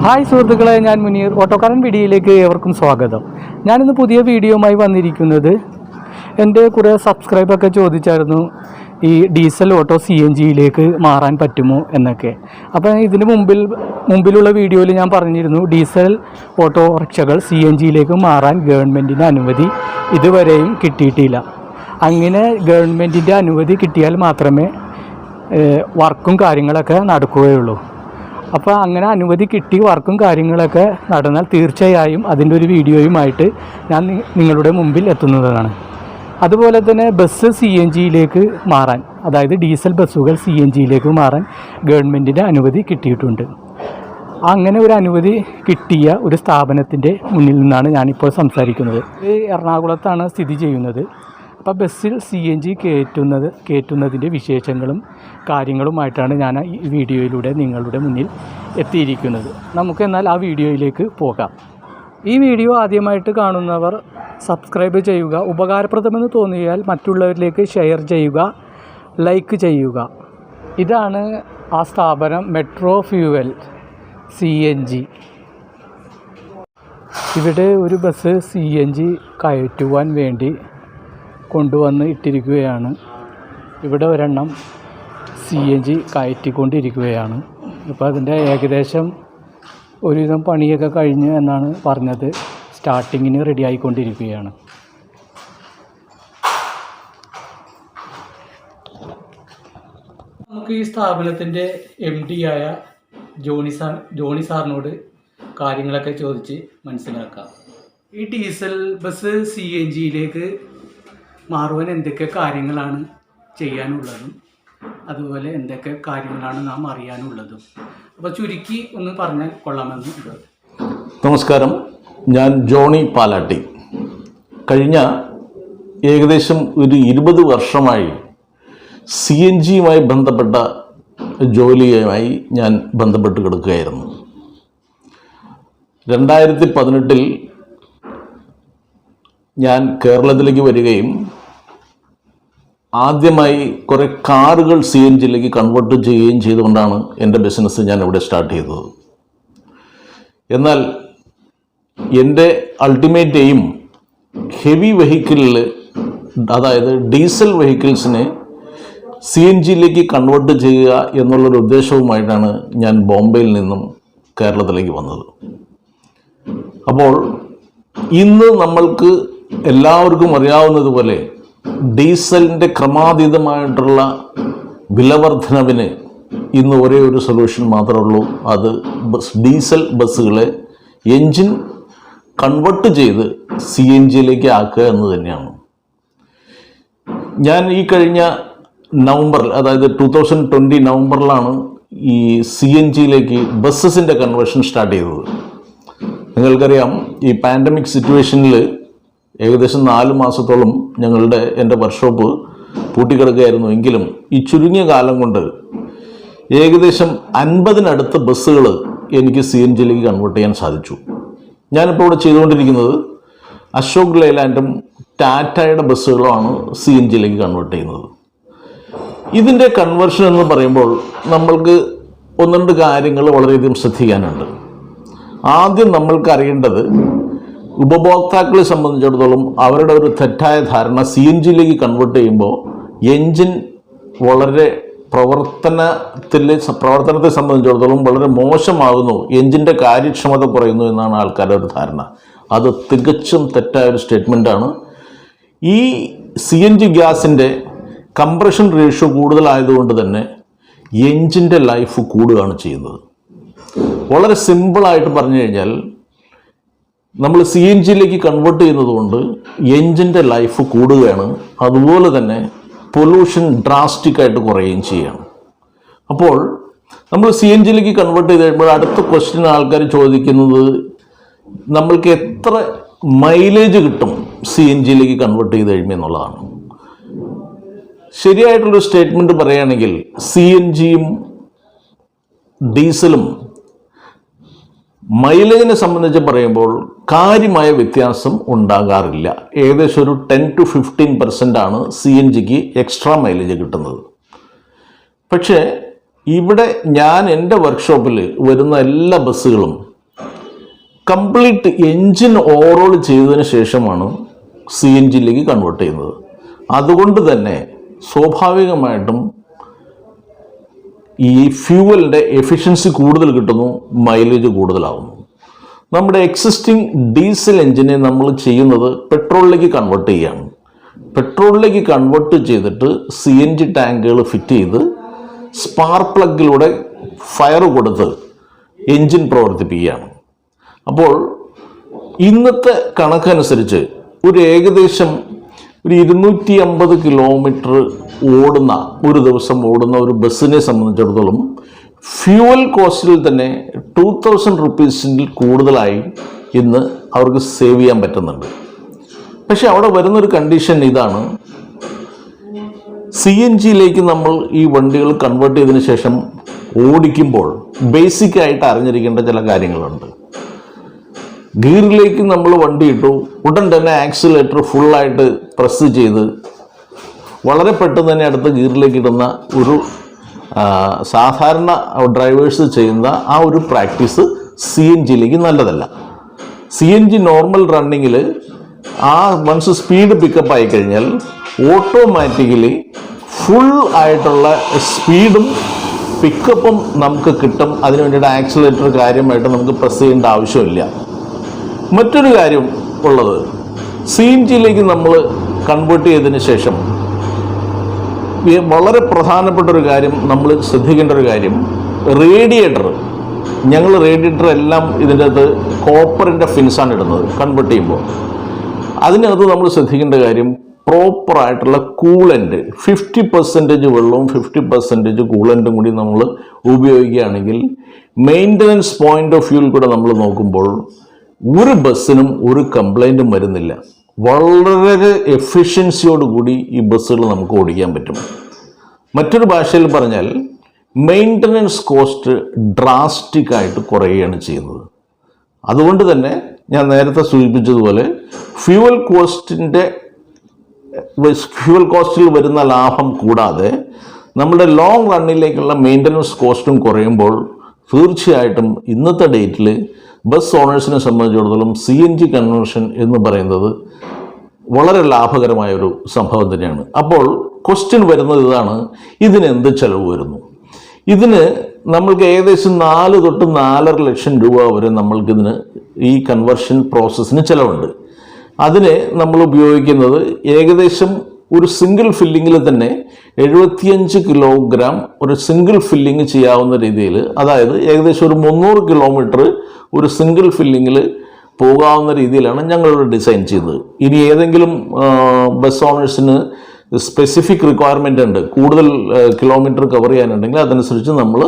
Hi സുഹൃത്തുക്കളെ, ഞാൻ മുനീർ. ഓട്ടോക്കാരൻ വീഡിയോയിലേക്ക് ഏവർക്കും സ്വാഗതം. ഞാനിന്ന് പുതിയ വീഡിയോയുമായി വന്നിരിക്കുന്നത്, എൻ്റെ കുറേ സബ്സ്ക്രൈബൊക്കെ ചോദിച്ചായിരുന്നു ഈ ഡീസൽ ഓട്ടോ CNGയിലേക്ക് മാറാൻ പറ്റുമോ എന്നൊക്കെ. അപ്പോൾ ഇതിന് മുമ്പിലുള്ള വീഡിയോയിൽ ഞാൻ പറഞ്ഞിരുന്നു, ഡീസൽ ഓട്ടോറിക്ഷകൾ CNGയിലേക്ക് മാറാൻ ഗവൺമെൻറ്റിൻ്റെ അനുമതി ഇതുവരെയും കിട്ടിയിട്ടില്ല. അങ്ങനെ ഗവൺമെൻറ്റിൻ്റെ അനുമതി കിട്ടിയാൽ മാത്രമേ വർക്കും കാര്യങ്ങളൊക്കെ നടക്കുകയുള്ളൂ. അപ്പോൾ അങ്ങനെ അനുമതി കിട്ടി വർക്കും കാര്യങ്ങളൊക്കെ നടന്നാൽ തീർച്ചയായും അതിൻ്റെ ഒരു വീഡിയോയുമായിട്ട് ഞാൻ നിങ്ങളുടെ മുമ്പിൽ എത്തുന്നതാണ്. അതുപോലെ തന്നെ ബസ് CNGയിലേക്ക് മാറാൻ, അതായത് ഡീസൽ ബസ്സുകൾ CNGയിലേക്ക് മാറാൻ ഗവൺമെൻറ്റിൻ്റെ അനുമതി കിട്ടിയിട്ടുണ്ട്. അങ്ങനെ ഒരു അനുമതി കിട്ടിയ ഒരു സ്ഥാപനത്തിൻ്റെ മുന്നിൽ നിന്നാണ് ഞാനിപ്പോൾ സംസാരിക്കുന്നത്. ഇത് എറണാകുളത്താണ് സ്ഥിതി ചെയ്യുന്നത്. അപ്പോൾ ബസ്സിൽ CNG കയറ്റുന്നതിൻ്റെ വിശേഷങ്ങളും കാര്യങ്ങളുമായിട്ടാണ് ഞാൻ ഈ വീഡിയോയിലൂടെ നിങ്ങളുടെ മുന്നിൽ എത്തിയിരിക്കുന്നത്. നമുക്കെന്നാൽ ആ വീഡിയോയിലേക്ക് പോകാം. ഈ വീഡിയോ ആദ്യമായിട്ട് കാണുന്നവർ സബ്സ്ക്രൈബ് ചെയ്യുക, ഉപകാരപ്രദമെന്ന് തോന്നിയാൽ മറ്റുള്ളവരിലേക്ക് ഷെയർ ചെയ്യുക, ലൈക്ക് ചെയ്യുക. ഇതാണ് ആ സ്ഥാപനം, മെട്രോ ഫ്യൂവൽ CNG. ഇവിടെ ഒരു ബസ് CNG കയറ്റുവാൻ വേണ്ടി കൊണ്ടുവന്ന് ഇട്ടിരിക്കുകയാണ്. ഇവിടെ ഒരെണ്ണം CNG കയറ്റിക്കൊണ്ടിരിക്കുകയാണ്. ഇപ്പോൾ അതിൻ്റെ ഏകദേശം ഒരുവിധം പണിയൊക്കെ കഴിഞ്ഞ് എന്നാണ് പറഞ്ഞത്. സ്റ്റാർട്ടിങ്ങിന് റെഡി ആയിക്കൊണ്ടിരിക്കുകയാണ്. നമുക്ക് ഈ സ്ഥാപനത്തിൻ്റെ MD ആയ ജോണി സാറിനോട് കാര്യങ്ങളൊക്കെ ചോദിച്ച് മനസ്സിലാക്കാം. ഈ ഡീസൽ ബസ് CNGയിലേക്ക് മാറുവാൻ എന്തൊക്കെ കാര്യങ്ങളാണ് ചെയ്യാനുള്ളതും അതുപോലെ എന്തൊക്കെ കാര്യങ്ങളാണ് നാം അറിയാനുള്ളതും, അപ്പോൾ ചുരുക്കി ഒന്ന് പറഞ്ഞാൽ കൊള്ളാമെന്ന്. നമസ്കാരം, ഞാൻ ജോണി പാലാട്ടി. കഴിഞ്ഞ ഏകദേശം ഒരു 20 വർഷമായി CNGയുമായി ബന്ധപ്പെട്ട ജോലിയുമായി ഞാൻ ബന്ധപ്പെട്ട് കിടക്കുകയായിരുന്നു. 2018 ഞാൻ കേരളത്തിലേക്ക് വരികയും ആദ്യമായി കുറേ കാറുകൾ CNGയിലേക്ക് കൺവേർട്ട് ചെയ്യുകയും ചെയ്തുകൊണ്ടാണ് എൻ്റെ ബിസിനസ് ഞാൻ ഇവിടെ സ്റ്റാർട്ട് ചെയ്തത്. എന്നാൽ എൻ്റെ അൾട്ടിമേറ്റ് എയിം ഹെവി വെഹിക്കിളിൽ, അതായത് ഡീസൽ വെഹിക്കിൾസിനെ CNGയിലേക്ക് കൺവേർട്ട് ചെയ്യുക എന്നുള്ളൊരു ഉദ്ദേശവുമായിട്ടാണ് ഞാൻ ബോംബെയിൽ നിന്നും കേരളത്തിലേക്ക് വന്നത്. അപ്പോൾ ഇന്ന് നമ്മൾക്ക് എല്ലാവർക്കും അറിയാവുന്നതുപോലെ ഡീസലിൻ്റെ ക്രമാതീതമായിട്ടുള്ള വിലവർദ്ധനവിന് ഇന്ന് ഒരേ ഒരു സൊല്യൂഷൻ മാത്രമേ ഉള്ളൂ. അത് ഡീസൽ ബസ്സുകളെ എൻജിൻ കൺവേർട്ട് ചെയ്ത് CNGയിലേക്ക് ആക്കുക എന്ന് തന്നെയാണ്. ഞാൻ ഈ കഴിഞ്ഞ നവംബറിൽ, അതായത് 2020 നവംബറിലാണ് ഈ CNGയിലേക്ക് ബസ്സസിൻ്റെ കൺവേർഷൻ സ്റ്റാർട്ട് ചെയ്തത്. നിങ്ങൾക്കറിയാം, ഈ പാൻഡമിക് സിറ്റുവേഷനിൽ ഏകദേശം 4 മാസത്തോളം എൻ്റെ വർക്ക്ഷോപ്പ് പൂട്ടിക്കിടക്കുകയായിരുന്നു. എങ്കിലും ഈ ചുരുങ്ങിയ കാലം കൊണ്ട് ഏകദേശം 50-നടുത്ത് ബസ്സുകൾ എനിക്ക് CNGയിലേക്ക് കൺവേർട്ട് ചെയ്യാൻ സാധിച്ചു. ഞാനിപ്പോൾ ഇവിടെ ചെയ്തുകൊണ്ടിരിക്കുന്നത് അശോക് ലൈലാൻഡും ടാറ്റയുടെ ബസ്സുകളുമാണ് CNGയിലേക്ക് കൺവേർട്ട് ചെയ്യുന്നത്. ഇതിൻ്റെ കൺവേർഷൻ എന്ന് പറയുമ്പോൾ നമ്മൾക്ക് 1-2 കാര്യങ്ങൾ വളരെയധികം ശ്രദ്ധിക്കാനുണ്ട്. ആദ്യം നമ്മൾക്ക് അറിയേണ്ടത്, ഉപഭോക്താക്കളെ സംബന്ധിച്ചിടത്തോളം അവരുടെ ഒരു തെറ്റായ ധാരണ, CNGയിലേക്ക് കൺവേർട്ട് ചെയ്യുമ്പോൾ എൻജിൻ വളരെ പ്രവർത്തനത്തെ സംബന്ധിച്ചിടത്തോളം വളരെ മോശമാകുന്നു, എൻജിൻ്റെ കാര്യക്ഷമത കുറയുന്നു എന്നാണ് ആൾക്കാരുടെ ഒരു ധാരണ. അത് തികച്ചും തെറ്റായ ഒരു സ്റ്റേറ്റ്മെൻറ്റാണ്. ഈ CNG ഗ്യാസിൻ്റെ കംപ്രഷൻ റേഷ്യോ കൂടുതലായതുകൊണ്ട് തന്നെ എൻജിൻ്റെ ലൈഫ് കൂടുകയാണ് ചെയ്യുന്നത്. വളരെ സിമ്പിളായിട്ട് പറഞ്ഞു കഴിഞ്ഞാൽ, നമ്മൾ CNGയിലേക്ക് കൺവേർട്ട് ചെയ്യുന്നത് കൊണ്ട് എൻജിൻ്റെ ലൈഫ് കൂടുകയാണ്, അതുപോലെ തന്നെ പൊല്യൂഷൻ ഡ്രാസ്റ്റിക്കായിട്ട് കുറയുകയും ചെയ്യുകയാണ്. അപ്പോൾ നമ്മൾ CNGയിലേക്ക് കൺവേർട്ട് ചെയ്ത് കഴിയുമ്പോൾ അടുത്ത ക്വസ്റ്റ്യൻ ആൾക്കാർ ചോദിക്കുന്നത്, നമ്മൾക്ക് എത്ര മൈലേജ് കിട്ടും CNGയിലേക്ക് കൺവേർട്ട് ചെയ്ത് കഴിയുമ്പോൾ എന്നുള്ളതാണ്. ശരിയായിട്ടുള്ളൊരു സ്റ്റേറ്റ്മെൻറ്റ് പറയുകയാണെങ്കിൽ, CNGയും ഡീസലും മൈലേജിനെ സംബന്ധിച്ച് പറയുമ്പോൾ കാര്യമായ വ്യത്യാസം ഉണ്ടാകാറില്ല. ഏകദേശം ഒരു 10 to 15% CNGക്ക് എക്സ്ട്രാ മൈലേജ് കിട്ടുന്നത്. പക്ഷേ ഇവിടെ ഞാൻ എൻ്റെ വർക്ക്ഷോപ്പിൽ വരുന്ന എല്ലാ ബസ്സുകളും കംപ്ലീറ്റ് എൻജിൻ ഓവറോൾ ചെയ്തതിന് ശേഷമാണ് CNGയിലേക്ക് കൺവേർട്ട് ചെയ്യുന്നത്. അതുകൊണ്ട് തന്നെ സ്വാഭാവികമായിട്ടും ഈ ഫ്യൂവലിൻ്റെ എഫിഷ്യൻസി കൂടുതൽ കിട്ടുന്നു, മൈലേജ് കൂടുതലാവുന്നു. നമ്മുടെ എക്സിസ്റ്റിംഗ് ഡീസൽ എൻജിനെ നമ്മൾ ചെയ്യുന്നത് പെട്രോളിലേക്ക് കൺവേർട്ട് ചെയ്യുകയാണ്. പെട്രോളിലേക്ക് കൺവേർട്ട് ചെയ്തിട്ട് CNG ടാങ്കുകൾ ഫിറ്റ് ചെയ്ത് സ്പാർക്ക് പ്ലഗിലൂടെ ഫയർ കൊടുത്ത് എൻജിൻ പ്രവർത്തിപ്പിക്കുകയാണ്. അപ്പോൾ ഇന്നത്തെ കണക്കനുസരിച്ച് ഒരു ഏകദേശം ഒരു 250 കിലോമീറ്റർ ഓടുന്ന ഒരു ദിവസം ഓടുന്ന ഒരു ബസ്സിനെ സംബന്ധിച്ചിടത്തോളം ഫ്യൂവൽ കോസ്റ്റിൽ തന്നെ 2000 റുപ്പീസിൽ കൂടുതലായി ഇന്ന് അവർക്ക് സേവ് ചെയ്യാൻ പറ്റുന്നുണ്ട്. പക്ഷെ അവിടെ വരുന്നൊരു കണ്ടീഷൻ ഇതാണ്, CNGയിലേക്ക് നമ്മൾ ഈ വണ്ടികൾ കൺവേർട്ട് ചെയ്തതിന് ശേഷം ഓടിക്കുമ്പോൾ ബേസിക്കായിട്ട് അറിഞ്ഞിരിക്കേണ്ട ചില കാര്യങ്ങളുണ്ട്. ഗിയറിലേക്ക് നമ്മൾ വണ്ടി ഇട്ടു, ഉടൻ തന്നെ ആക്സിലേറ്റർ ഫുള്ളായിട്ട് പ്രസ് ചെയ്ത് വളരെ പെട്ടെന്ന് തന്നെ അടുത്ത ഗിയറിലേക്ക് ഇടുന്ന ഒരു സാധാരണ ഡ്രൈവേഴ്സ് ചെയ്യുന്ന ആ ഒരു പ്രാക്ടീസ് CNGയിലേക്ക് നല്ലതല്ല. CNG നോർമൽ റണ്ണിങ്ങിൽ ആ വൺസ് സ്പീഡ് പിക്കപ്പ് ആയി കഴിഞ്ഞാൽ ഓട്ടോമാറ്റിക്കലി ഫുൾ ആയിട്ടുള്ള സ്പീഡും പിക്കപ്പും നമുക്ക് കിട്ടും. അതിനു വേണ്ടിയിട്ട് ആക്സിലേറ്റർ കാര്യമായിട്ട് നമുക്ക് പ്രസ് ചെയ്യേണ്ട ആവശ്യമില്ല. മറ്റൊരു കാര്യം ഉള്ളത്, CNGയിലേക്ക് നമ്മൾ കൺവേർട്ട് ചെയ്തതിന് ശേഷം വളരെ പ്രധാനപ്പെട്ട ഒരു കാര്യം നമ്മൾ ശ്രദ്ധിക്കേണ്ട ഒരു കാര്യം, ഞങ്ങൾ റേഡിയേറ്റർ എല്ലാം ഇതിൻ്റെ അകത്ത് കോപ്പറിൻ്റെ ഫിൻസാണ് ഇടുന്നത് കൺവേർട്ട് ചെയ്യുമ്പോൾ. അതിനകത്ത് നമ്മൾ ശ്രദ്ധിക്കേണ്ട കാര്യം, പ്രോപ്പറായിട്ടുള്ള കൂളൻ്റ് 50% വെള്ളവും 50% കൂളൻ്റും കൂടി നമ്മൾ ഉപയോഗിക്കുകയാണെങ്കിൽ മെയിൻ്റനൻസ് പോയിൻ്റ് ഓഫ് വ്യൂവിൽ കൂടെ നമ്മൾ നോക്കുമ്പോൾ ഒരു ബസ്സിനും ഒരു കംപ്ലൈൻറ്റും വരുന്നില്ല. വളരെ എഫിഷ്യൻസിയോടുകൂടി ഈ ബസ്സുകൾ നമുക്ക് ഓടിക്കാൻ പറ്റും. മറ്റൊരു ഭാഷയിൽ പറഞ്ഞാൽ മെയിൻ്റനൻസ് കോസ്റ്റ് ഡ്രാസ്റ്റിക്കായിട്ട് കുറയുകയാണ് ചെയ്യുന്നത്. അതുകൊണ്ട് തന്നെ ഞാൻ നേരത്തെ സൂചിപ്പിച്ചതുപോലെ ഫ്യൂവൽ കോസ്റ്റിൽ വരുന്ന ലാഭം കൂടാതെ നമ്മുടെ ലോങ് റണ്ണിലേക്കുള്ള മെയിൻ്റനൻസ് കോസ്റ്റും കുറയുമ്പോൾ തീർച്ചയായിട്ടും ഇന്നത്തെ ഡേറ്റിൽ ബസ് ഓണേഴ്സിനെ സംബന്ധിച്ചിടത്തോളം CNG കൺവേർഷൻ എന്ന് പറയുന്നത് വളരെ ലാഭകരമായൊരു സംഭവം തന്നെയാണ്. അപ്പോൾ ക്വസ്റ്റ്യൻ വരുന്നത് ഇതാണ്, ഇതിന് എന്ത് ചെലവ് വരുന്നു? ഇതിന് നമ്മൾക്ക് ഏകദേശം 4 തൊട്ട് 4.5 ലക്ഷം രൂപ വരെ നമ്മൾക്കിതിന് ഈ കൺവേർഷൻ പ്രോസസ്സിന് ചിലവുണ്ട്. അതിന് നമ്മൾ ഉപയോഗിക്കുന്നത് ഏകദേശം ഒരു സിംഗിൾ ഫില്ലിങ്ങിൽ തന്നെ 75 കിലോഗ്രാം ഒരു സിംഗിൾ ഫില്ലിങ് ചെയ്യാവുന്ന രീതിയിൽ, അതായത് ഏകദേശം ഒരു 300 കിലോമീറ്റർ ഒരു സിംഗിൾ ഫില്ലിങ്ങിൽ പോകാവുന്ന രീതിയിലാണ് ഞങ്ങളിവിടെ ഡിസൈൻ ചെയ്തത്. ഇനി ഏതെങ്കിലും ബസ് ഓണേഴ്സിന് സ്പെസിഫിക് റിക്വയർമെൻ്റ് ഉണ്ട്, കൂടുതൽ കിലോമീറ്റർ കവർ ചെയ്യാനുണ്ടെങ്കിൽ അതനുസരിച്ച് നമ്മൾ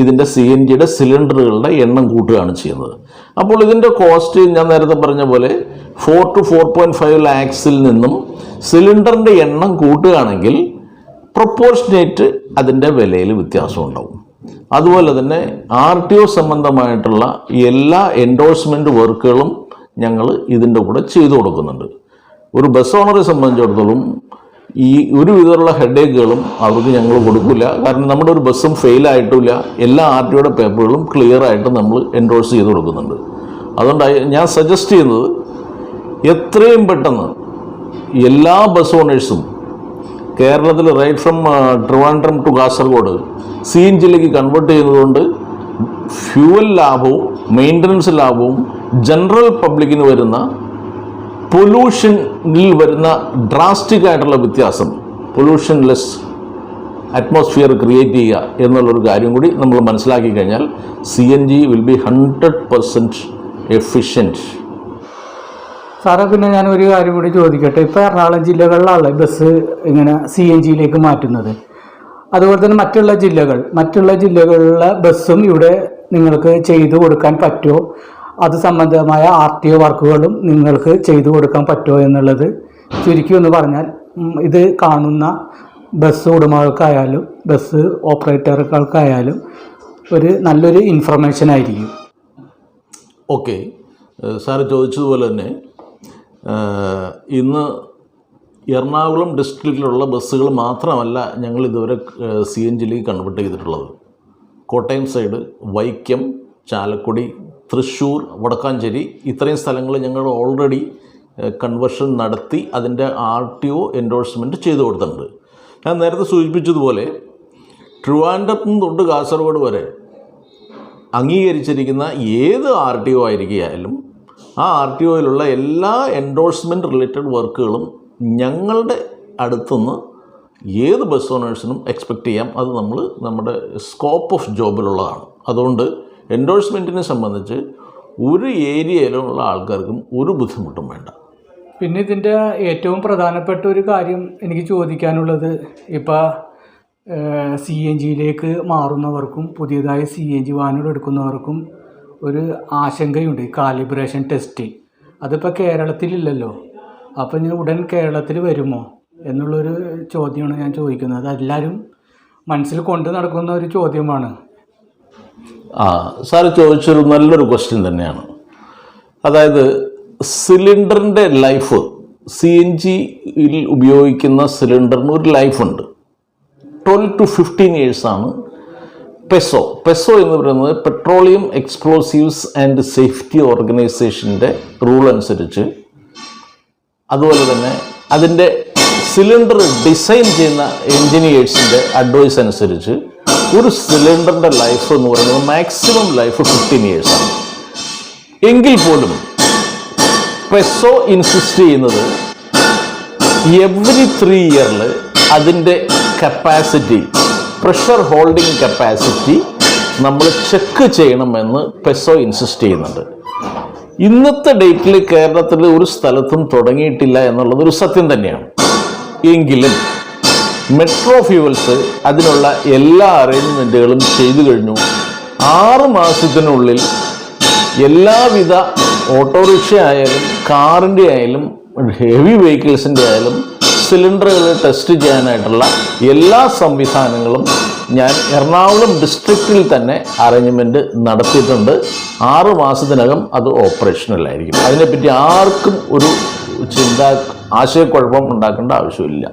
ഇതിൻ്റെ CNGയുടെ സിലിണ്ടറുകളുടെ എണ്ണം കൂട്ടുകയാണ് ചെയ്യുന്നത്. അപ്പോൾ ഇതിൻ്റെ കോസ്റ്റ് ഞാൻ നേരത്തെ പറഞ്ഞ പോലെ 4 to 4.5 ലാക്സിൽ നിന്നും സിലിണ്ടറിൻ്റെ എണ്ണം കൂട്ടുകയാണെങ്കിൽ പ്രൊപ്പോർഷനേറ്റ് അതിൻ്റെ വിലയിൽ വ്യത്യാസം ഉണ്ടാവും. അതുപോലെ തന്നെ RTO സംബന്ധമായിട്ടുള്ള എല്ലാ എൻഡോഴ്സ്മെൻറ്റ് വർക്കുകളും ഞങ്ങൾ ഇതിൻ്റെ കൂടെ ചെയ്തു കൊടുക്കുന്നുണ്ട്. ഒരു ബസ് ഓണറെ സംബന്ധിച്ചിടത്തോളം ഈ ഒരു വിധമുള്ള ഹെഡേക്കുകളും അവർക്ക് ഞങ്ങൾ കൊടുക്കില്ല. കാരണം നമ്മുടെ ഒരു ബസ്സും ഫെയിലായിട്ടില്ല, എല്ലാ RTOയുടെ പേപ്പറുകളും ക്ലിയർ ആയിട്ട് നമ്മൾ എൻഡോഴ്സ് ചെയ്ത് കൊടുക്കുന്നുണ്ട്. അതുകൊണ്ട് ഞാൻ സജസ്റ്റ് ചെയ്യുന്നത് എത്രയും പെട്ടെന്ന് എല്ലാ ബസ് ഓണേഴ്സും കേരളത്തിൽ right from Trivandrum to Kasaragod CNGയിലേക്ക് കൺവേർട്ട് ചെയ്യുന്നതുകൊണ്ട് ഫ്യൂവൽ ലാഭവും മെയിൻ്റനൻസ് ലാഭവും ജനറൽ പബ്ലിക്കിന് വരുന്ന പൊല്യൂഷനിൽ വരുന്ന ഡ്രാസ്റ്റിക് ആയിട്ടുള്ള വ്യത്യാസം, പൊല്യൂഷൻ ലെസ് അറ്റ്മോസ്ഫിയർ ക്രിയേറ്റ് ചെയ്യുക എന്നുള്ളൊരു കാര്യം കൂടി നമ്മൾ മനസ്സിലാക്കി കഴിഞ്ഞാൽ CNG വിൽ ബി 100% എഫിഷ്യൻറ്റ്. സാറേ, പിന്നെ ഞാനൊരു കാര്യം കൂടി ചോദിക്കട്ടെ. ഇപ്പോൾ എറണാകുളം ജില്ലകളിലാണ് ബസ് ഇങ്ങനെ CNGയിലേക്ക് മാറ്റുന്നത്. അതുപോലെ തന്നെ മറ്റുള്ള ജില്ലകളിലെ ബസ്സും ഇവിടെ നിങ്ങൾക്ക് ചെയ്തു കൊടുക്കാൻ പറ്റുമോ? അത് സംബന്ധമായ RTO വർക്കുകളും നിങ്ങൾക്ക് ചെയ്തു കൊടുക്കാൻ പറ്റുമോ എന്നുള്ളത് ചുരുക്കി ഒന്ന് പറഞ്ഞാൽ ഇത് കാണുന്ന ബസ് ഉടമകൾക്കായാലും ബസ് ഓപ്പറേറ്റർക്കായാലും ഒരു നല്ലൊരു ഇൻഫർമേഷൻ ആയിരിക്കും. ഓക്കെ, സാറ് ചോദിച്ചതുപോലെ തന്നെ ഇന്ന് എറണാകുളം ഡിസ്ട്രിക്റ്റിലുള്ള ബസ്സുകൾ മാത്രമല്ല ഞങ്ങൾ ഇതുവരെ CNGയിലേക്ക് കൺവേർട്ട് ചെയ്തിട്ടുള്ളത്. കോട്ടയം സൈഡ്, വൈക്കം, ചാലക്കുടി, തൃശ്ശൂർ, വടക്കാഞ്ചേരി ഇത്രയും സ്ഥലങ്ങൾ ഞങ്ങൾ ഓൾറെഡി കൺവേർഷൻ നടത്തി അതിൻ്റെ RTO എൻഡോഴ്സ്മെൻറ്റ് ചെയ്തു കൊടുത്തിട്ടുണ്ട്. ഞാൻ നേരത്തെ സൂചിപ്പിച്ചതുപോലെ ട്രിവാൻഡ്രത്ത് തൊട്ട് കാസർഗോഡ് വരെ അംഗീകരിച്ചിരിക്കുന്ന ഏത് RTO ആയിരിക്കുകയായാലും ആ RTOയിലുള്ള എല്ലാ എൻഡോഴ്സ്മെൻറ്റ് റിലേറ്റഡ് വർക്കുകളും ഞങ്ങളുടെ അടുത്തുനിന്ന് ഏത് ബസ് ഓണേഴ്സിനും എക്സ്പെക്റ്റ് ചെയ്യാം. അത് നമ്മുടെ സ്കോപ്പ് ഓഫ് ജോബിലുള്ളതാണ്. അതുകൊണ്ട് എൻഡോഴ്സ്മെൻറ്റിനെ സംബന്ധിച്ച് ഒരു ഏരിയയിലുള്ള ആൾക്കാർക്കും ഒരു ബുദ്ധിമുട്ടും വേണ്ട. പിന്നെ ഇതിൻ്റെ ഏറ്റവും പ്രധാനപ്പെട്ട ഒരു കാര്യം എനിക്ക് ചോദിക്കാനുള്ളത്, ഇപ്പോൾ CNGയിലേക്ക് മാറുന്നവർക്കും പുതിയതായി CNG വാഹനങ്ങൾ എടുക്കുന്നവർക്കും ഒരു ആശങ്കയുണ്ട്. കാലിബ്രേഷൻ ടെസ്റ്റ് അതിപ്പോൾ കേരളത്തിലില്ലല്ലോ. അപ്പോൾ ഞാൻ ഉടൻ കേരളത്തിൽ വരുമോ എന്നുള്ളൊരു ചോദ്യമാണ് ഞാൻ ചോദിക്കുന്നത്. അതെല്ലാവരും മനസ്സിൽ കൊണ്ട് നടക്കുന്ന ഒരു ചോദ്യമാണ്. സാറ് ചോദിച്ചൊരു നല്ലൊരു ക്വസ്റ്റ്യൻ തന്നെയാണ്. അതായത് സിലിണ്ടറിൻ്റെ ലൈഫ്, CNGയിൽ ഉപയോഗിക്കുന്ന സിലിണ്ടറിന് ഒരു ലൈഫുണ്ട്. 12 to 15 years പെസോ എന്ന് പറയുന്നത് പെട്രോളിയം എക്സ്പ്ലോസീവ്സ് ആൻഡ് സേഫ്റ്റി ഓർഗനൈസേഷൻ്റെ റൂൾ അനുസരിച്ച്, അതുപോലെ തന്നെ അതിൻ്റെ സിലിണ്ടർ ഡിസൈൻ ചെയ്യുന്ന എൻജിനീയേഴ്സിൻ്റെ അഡ്വൈസ് അനുസരിച്ച് ഒരു സിലിണ്ടറിൻ്റെ ലൈഫ് എന്ന് പറയുന്നത് മാക്സിമം ലൈഫ് 15 years ആണ്. എങ്കിൽ പോലും പെസോ ഇൻസിസ്റ്റ് ചെയ്യുന്നത് എവറി 3 years അതിൻ്റെ കപ്പാസിറ്റി, പ്രഷർ ഹോൾഡിംഗ് കപ്പാസിറ്റി നമ്മൾ ചെക്ക് ചെയ്യണമെന്ന് പെസോ ഇൻസിസ്റ്റ് ചെയ്യുന്നുണ്ട്. ഇന്നത്തെ ഡേറ്റിൽ കേരളത്തിൽ ഒരു സ്ഥലത്തും തുടങ്ങിയിട്ടില്ല എന്നുള്ളത് ഒരു സത്യം തന്നെയാണ്. എങ്കിലും മെട്രോ ഫ്യൂവൽസ് അതിനുള്ള എല്ലാ അറേഞ്ച്മെൻറ്റുകളും ചെയ്തു കഴിഞ്ഞു. 6 മാസത്തിനുള്ളിൽ എല്ലാവിധ ഓട്ടോറിക്ഷ ആയാലും കാറിൻ്റെ ആയാലും ഹെവി വെഹിക്കിൾസിൻ്റെ ആയാലും സിലിണ്ടറുകൾ ടെസ്റ്റ് ചെയ്യാനായിട്ടുള്ള എല്ലാ സംവിധാനങ്ങളും ഞാൻ എറണാകുളം ഡിസ്ട്രിക്റ്റിൽ തന്നെ അറേഞ്ച്മെൻറ്റ് നടത്തിയിട്ടുണ്ട്. 6 മാസത്തിനകം അത് ഓപ്പറേഷണലായിരിക്കും. അതിനെപ്പറ്റി ആർക്കും ഒരു ആശയക്കുഴപ്പം ഉണ്ടാക്കേണ്ട ആവശ്യമില്ല.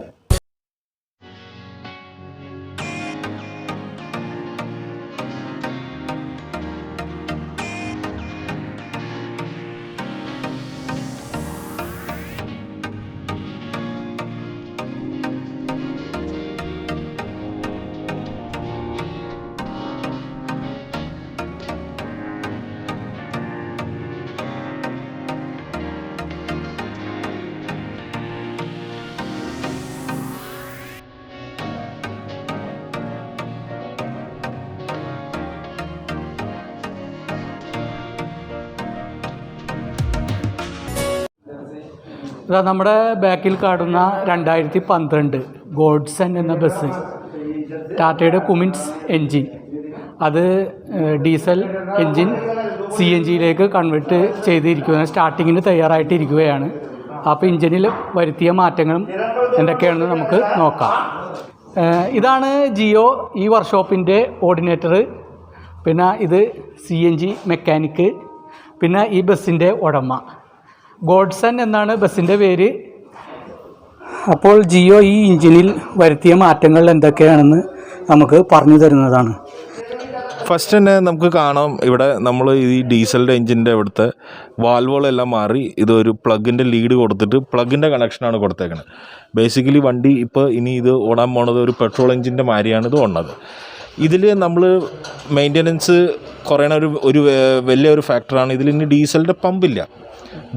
ഇതാ നമ്മുടെ ബാക്കിൽ കാണുന്ന 2012 ഗോഡ്സൺ എന്ന ബസ്, ടാറ്റയുടെ കുമിൻസ് എൻജിൻ, അത് ഡീസൽ എൻജിൻ CNGയിലേക്ക് കൺവേർട്ട് ചെയ്തിരിക്കുകയാണ്. സ്റ്റാർട്ടിങ്ങിന് തയ്യാറായിട്ടിരിക്കുകയാണ്. അപ്പോൾ എൻജിനിൽ വരുത്തിയ മാറ്റങ്ങളും എന്തൊക്കെയാണെന്ന് നമുക്ക് നോക്കാം. ഇതാണ് ജിയോ ഈ വർക്ക്ഷോപ്പിൻ്റെ കോർഡിനേറ്റർ. പിന്നെ ഇത് CNG മെക്കാനിക്ക്. പിന്നെ ഈ ബസ്സിൻ്റെ ഉടമ ഗോഡ്സൺ എന്നാണ് ബസ്സിൻ്റെ പേര്. അപ്പോൾ ജിയോ ഈ എഞ്ചിനിൽ വരുത്തിയ മാറ്റങ്ങൾ എന്തൊക്കെയാണെന്ന് നമുക്ക് പറഞ്ഞു തരുന്നതാണ്. ഫസ്റ്റ് തന്നെ നമുക്ക് കാണാം, ഇവിടെ നമ്മൾ ഈ ഡീസലിൻ്റെ എഞ്ചിൻ്റെ ഇവിടുത്തെ വാൽവുകളെല്ലാം മാറി ഇതൊരു പ്ലഗിൻ്റെ ലീഡ് കൊടുത്തിട്ട് പ്ലഗിൻ്റെ കണക്ഷനാണ് കൊടുത്തേക്കുന്നത്. ബേസിക്കലി വണ്ടി ഇപ്പോൾ ഇനി ഇത് ഓടാൻ പോണത് ഒരു പെട്രോൾ എഞ്ചിൻ്റെ മാതിരിയാണ് ഇത് ഓടുന്നത്. ഇതിൽ നമ്മൾ മെയിൻ്റനൻസ് കുറയണ ഒരു വലിയൊരു ഫാക്ടറാണ്. ഇതിൽ ഇനി ഡീസലിൻ്റെ പമ്പില്ല.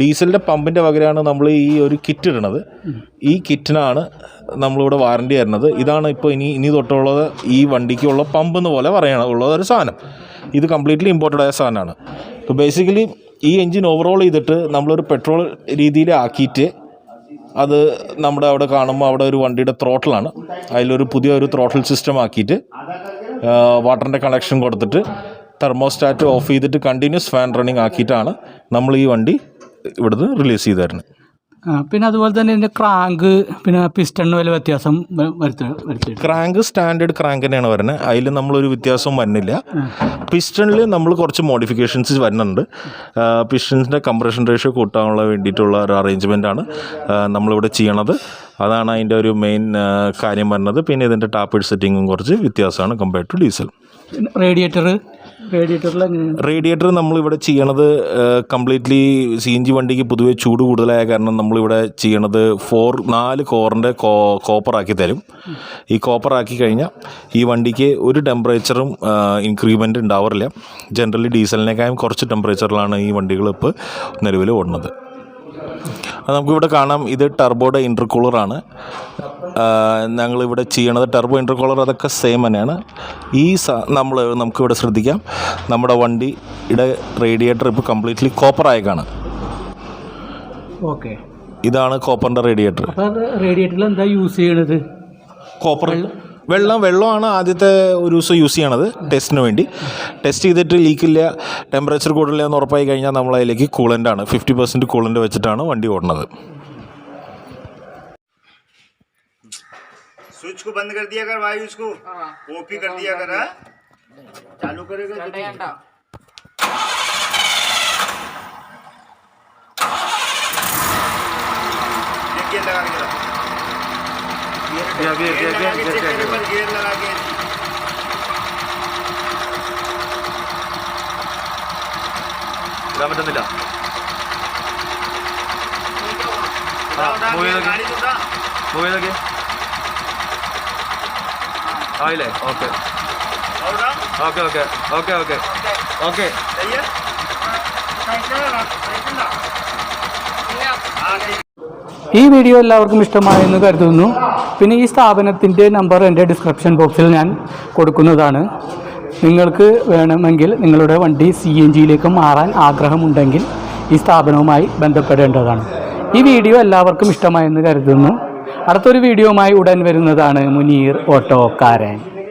ഡീസലിൻ്റെ പമ്പിൻ്റെ പകരമാണ് നമ്മൾ ഈ ഒരു കിറ്റ് ഇടുന്നത്. ഈ കിറ്റിനാണ് നമ്മളിവിടെ വാറണ്ടി തരുന്നത്. ഇതാണ് ഇപ്പോൾ ഇനി തൊട്ടുള്ളത് ഈ വണ്ടിക്കുള്ള പമ്പ് എന്ന് പോലെ ഉള്ള ഒരു സാധനം. ഇത് കംപ്ലീറ്റ്ലി ഇമ്പോർട്ടഡ് ആയ സാധനമാണ്. അപ്പോൾ ബേസിക്കലി ഈ എൻജിൻ ഓവറോൾ ചെയ്തിട്ട് നമ്മളൊരു പെട്രോൾ രീതിയിൽ ആക്കിയിട്ട് അത് നമ്മുടെ അവിടെ കാണുമ്പോൾ അവിടെ ഒരു വണ്ടിയുടെ ത്രോട്ടിലാണ്, അതിലൊരു പുതിയൊരു ത്രോട്ടിൽ സിസ്റ്റം ആക്കിയിട്ട് വാട്ടറിൻ്റെ കണക്ഷൻ കൊടുത്തിട്ട് തെർമോസ്റ്റാറ്റ് ഓഫ് ചെയ്തിട്ട് കണ്ടിന്യൂസ് ഫാൻ റണ്ണിങ് ആക്കിയിട്ടാണ് നമ്മൾ ഈ വണ്ടി ഇവിടുന്ന് റിലീസ് ചെയ്ത് തരുന്നത്. പിന്നെ അതുപോലെ തന്നെ ഇതിൻ്റെ ക്രാങ്ക് പിന്നെ പിസ്റ്റണിന് വല്ല വ്യത്യാസം വരുത്തി. ക്രാങ്ക് സ്റ്റാൻഡേർഡ് ക്രാങ്ക് തന്നെയാണ് വരുന്നത്. അതിൽ നമ്മളൊരു വ്യത്യാസവും വരുന്നില്ല. പിസ്റ്റണിൽ നമ്മൾ കുറച്ച് മോഡിഫിക്കേഷൻസ് വരുന്നുണ്ട്. പിസ്റ്റൺസിൻ്റെ കംപ്രഷൻ റേഷ്യോ കൂട്ടാനുള്ള വേണ്ടിയിട്ടുള്ള ഒരു അറേഞ്ച്മെൻറ്റാണ് നമ്മളിവിടെ ചെയ്യണത്. അതാണ് അതിൻ്റെ ഒരു മെയിൻ കാര്യം വരുന്നത്. പിന്നെ ഇതിൻ്റെ ടാപ്പിഡ് സെറ്റിങ്ങും കുറച്ച് വ്യത്യാസമാണ് കമ്പയർഡ് ടു ഡീസൽ. റേഡിയേറ്ററിൽ റേഡിയേറ്റർ നമ്മളിവിടെ ചെയ്യണത് കംപ്ലീറ്റ്ലി CNG വണ്ടിക്ക് പൊതുവേ ചൂട് കൂടുതലായ കാരണം നമ്മളിവിടെ ചെയ്യണത് 4 കോറിൻ്റെ കോപ്പറാക്കി തരും. ഈ കോപ്പറാക്കി കഴിഞ്ഞാൽ ഈ വണ്ടിക്ക് ഒരു ടെമ്പറേച്ചറും ഇൻക്രീമെൻ്റ് ഉണ്ടാവാറില്ല. ജനറലി ഡീസലിനേക്കാളും കുറച്ച് ടെമ്പറേച്ചറിലാണ് ഈ വണ്ടികൾ ഇപ്പോൾ നിലവിൽ ഓടുന്നത്. അത് നമുക്കിവിടെ കാണാം. ഇത് ടർബോയുടെ ഇൻ്റർകൂളറാണ് ഞങ്ങളിവിടെ ചെയ്യണത്. ടർബോ ഇൻ്റർകൂളർ അതൊക്കെ സെയിം തന്നെയാണ്. നമുക്കിവിടെ ശ്രദ്ധിക്കാം, നമ്മുടെ വണ്ടിയുടെ റേഡിയേറ്റർ ഇപ്പോൾ കംപ്ലീറ്റ്ലി കോപ്പറായേക്കാണ്. ഓക്കെ, ഇതാണ് കോപ്പറിൻ്റെ റേഡിയേറ്റർ. റേഡിയേറ്ററിൽ എന്താ യൂസ് ചെയ്യണത്? കോപ്പർ വെള്ളമാണ് ആദ്യത്തെ ഒരു ദിവസം യൂസ് ചെയ്യണത് ടെസ്റ്റിന് വേണ്ടി. ടെസ്റ്റ് ചെയ്തിട്ട് ലീക്കില്ല, ടെമ്പറേച്ചർ കൂടുതലില്ല എന്ന് ഉറപ്പായി കഴിഞ്ഞാൽ നമ്മൾ അതിലേക്ക് കൂളൻ്റാണ് 50% കൂളൻ്റ് വെച്ചിട്ടാണ് വണ്ടി ഓടുന്നത്. स्विच को बंद कर दिया कर भाई, उसको कॉपी कर दिया कर। चालू करेगा गियर लगा के गियर लगा के ഇടാൻ പറ്റുന്നില്ല. മൂവ് ചെയ്തൊക്കെ ആയില്ലേ? Okay okay okay okay okay okay. ഈ വീഡിയോ എല്ലാവർക്കും ഇഷ്ടമായെന്ന് കരുതുന്നു. പിന്നെ ഈ സ്ഥാപനത്തിൻ്റെ നമ്പർ എൻ്റെ ഡിസ്ക്രിപ്ഷൻ ബോക്സിൽ ഞാൻ കൊടുക്കുന്നതാണ്. നിങ്ങൾക്ക് വേണമെങ്കിൽ നിങ്ങളുടെ വണ്ടി CNGയിലേക്ക് മാറാൻ ആഗ്രഹമുണ്ടെങ്കിൽ ഈ സ്ഥാപനവുമായി ബന്ധപ്പെടേണ്ടതാണ്. ഈ വീഡിയോ എല്ലാവർക്കും ഇഷ്ടമായെന്ന് കരുതുന്നു. അടുത്തൊരു വീഡിയോയുമായി ഉടൻ വരുന്നതാണ് മുനീർ ഓട്ടോക്കാരൻ.